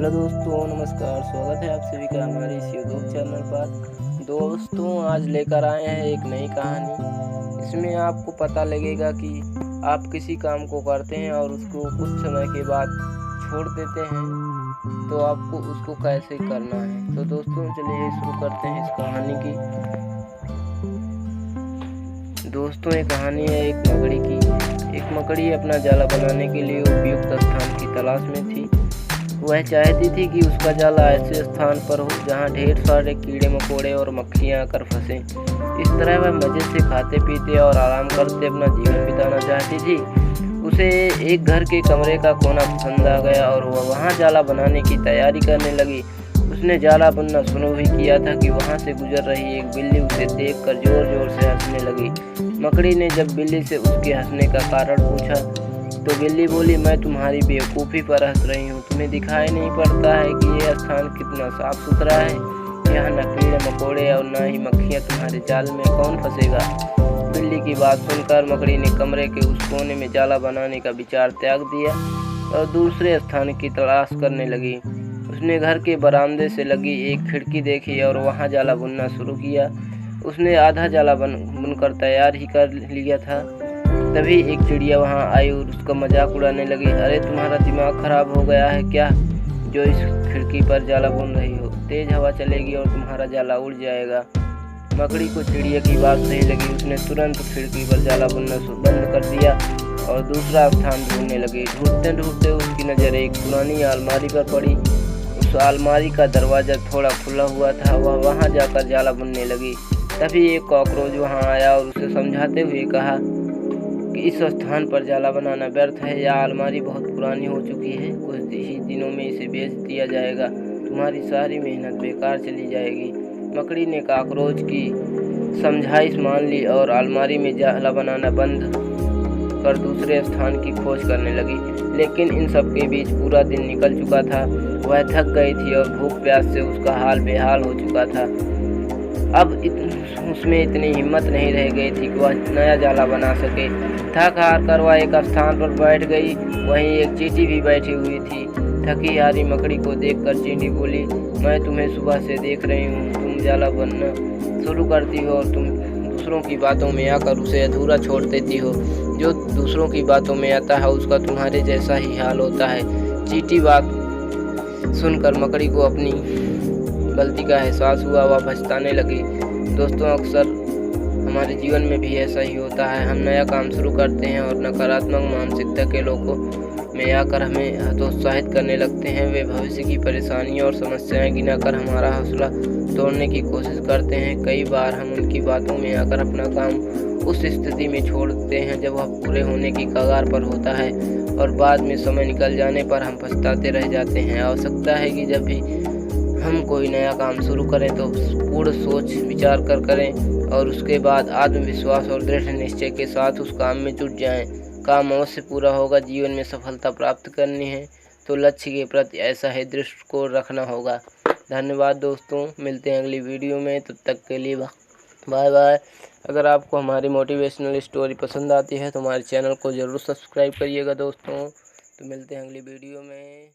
Hello दोस्तों, नमस्कार। स्वागत है आप सभी का हमारे इस यूट्यूब चैनल पर। दोस्तों, आज लेकर आए हैं एक नई कहानी। इसमें आपको पता लगेगा कि आप किसी काम को करते हैं और उसको कुछ समय के बाद छोड़ देते हैं, तो आपको उसको कैसे करना है। तो दोस्तों, चलिए शुरू करते हैं इस कहानी की। दोस्तों, ये कहानी है एक मकड़ी की। एक मकड़ी अपना जाला बनाने के लिए उपयुक्त स्थान की तलाश में थी। वह चाहती थी कि उसका जाला ऐसे स्थान पर हो जहाँ ढेर सारे कीड़े मकोड़े और मक्खियाँ आकर फंसें। इस तरह वह मज़े से खाते पीते और आराम करते अपना जीवन बिताना चाहती थी। उसे एक घर के कमरे का कोना पसंद आ गया और वह वहाँ जाला बनाने की तैयारी करने लगी। उसने जाला बुनना शुरू ही किया था कि वहाँ से गुजर रही एक बिल्ली उसे देखकर जोर जोर से हंसने लगी। मकड़ी ने जब बिल्ली से उसके हंसने का कारण पूछा तो बिल्ली बोली, मैं तुम्हारी बेवकूफ़ी पर हंस रही हूँ। तुम्हें दिखाई नहीं पड़ता है कि यह स्थान कितना साफ सुथरा है। यहाँ न कीड़े मकोड़े और न ही मक्खियाँ। तुम्हारे जाल में कौन फंसेगा। बिल्ली की बात सुनकर मकड़ी ने कमरे के उस कोने में जाला बनाने का विचार त्याग दिया और दूसरे स्थान की तलाश करने लगी। उसने घर के बरामदे से लगी एक खिड़की देखी और वहाँ जाला बुनना शुरू किया। उसने आधा जाला बुनकर तैयार ही कर लिया था। तभी एक चिड़िया वहाँ आई और उसका मजाक उड़ाने लगी। अरे, तुम्हारा दिमाग खराब हो गया है क्या, जो इस खिड़की पर जाला बुन रही हो। तेज हवा चलेगी और तुम्हारा जाला उड़ जाएगा। मकड़ी को चिड़िया की बात सही लगी। उसने तुरंत खिड़की पर जाला बुनना बंद कर दिया और दूसरा स्थान ढूंढने लगी। ढूंढते ढूंढते उसकी नज़र एक पुरानी अलमारी पर पड़ी। उस अलमारी का दरवाज़ा थोड़ा खुला हुआ था। वह वहाँ जाकर जाला बुनने लगी। तभी एक कॉकरोच वहाँ आया और उसे समझाते हुए कहा कि इस स्थान पर जाला बनाना व्यर्थ है। यह अलमारी बहुत पुरानी हो चुकी है। कुछ ही दिनों में इसे बेच दिया जाएगा। तुम्हारी सारी मेहनत बेकार चली जाएगी। मकड़ी ने कॉकरोच की समझाइश मान ली और अलमारी में जाला बनाना बंद कर दूसरे स्थान की खोज करने लगी। लेकिन इन सब के बीच पूरा दिन निकल चुका था। वह थक गई थी और भूख प्यास से उसका हाल बेहाल हो चुका था। अब उसमें इतनी हिम्मत नहीं रह गई थी कि वह नया जाला बना सके। थक हार कर वह एक स्थान पर बैठ गई। वहीं एक चींटी भी बैठी हुई थी। थकी हारी मकड़ी को देखकर चींटी बोली, मैं तुम्हें सुबह से देख रही हूँ। तुम जाला बनना शुरू करती हो और तुम दूसरों की बातों में आकर उसे अधूरा छोड़ देती हो। जो दूसरों की बातों में आता है उसका तुम्हारे जैसा ही हाल होता है। चींटी बात सुनकर मकड़ी को अपनी गलती का एहसास हुआ। वह पछताने लगी। दोस्तों, अक्सर हमारे जीवन में भी ऐसा ही होता है। हम नया काम शुरू करते हैं और नकारात्मक मानसिकता के लोगों में आकर हमें हतोत्साहित करने लगते हैं। वे भविष्य की परेशानियों और समस्याएं गिनाकर हमारा हौसला तोड़ने की कोशिश करते हैं। कई बार हम उनकी बातों में आकर अपना काम उस स्थिति में छोड़ देते हैं जब वह पूरे होने की कगार पर होता है और बाद में समय निकल जाने पर हम पछताते रह जाते हैं। आवश्यकता है कि जब भी हम कोई नया काम शुरू करें तो पूर्ण सोच विचार कर करें और उसके बाद आत्मविश्वास और दृढ़ निश्चय के साथ उस काम में जुट जाएं। काम अवश्य पूरा होगा। जीवन में सफलता प्राप्त करनी है तो लक्ष्य के प्रति ऐसा ही दृष्टिकोण रखना होगा। धन्यवाद दोस्तों, मिलते हैं अगली वीडियो में। तब तक के लिए बाय बाय। अगर आपको हमारी मोटिवेशनल स्टोरी पसंद आती है तो हमारे चैनल को ज़रूर सब्सक्राइब करिएगा दोस्तों। तो मिलते हैं अगली वीडियो में।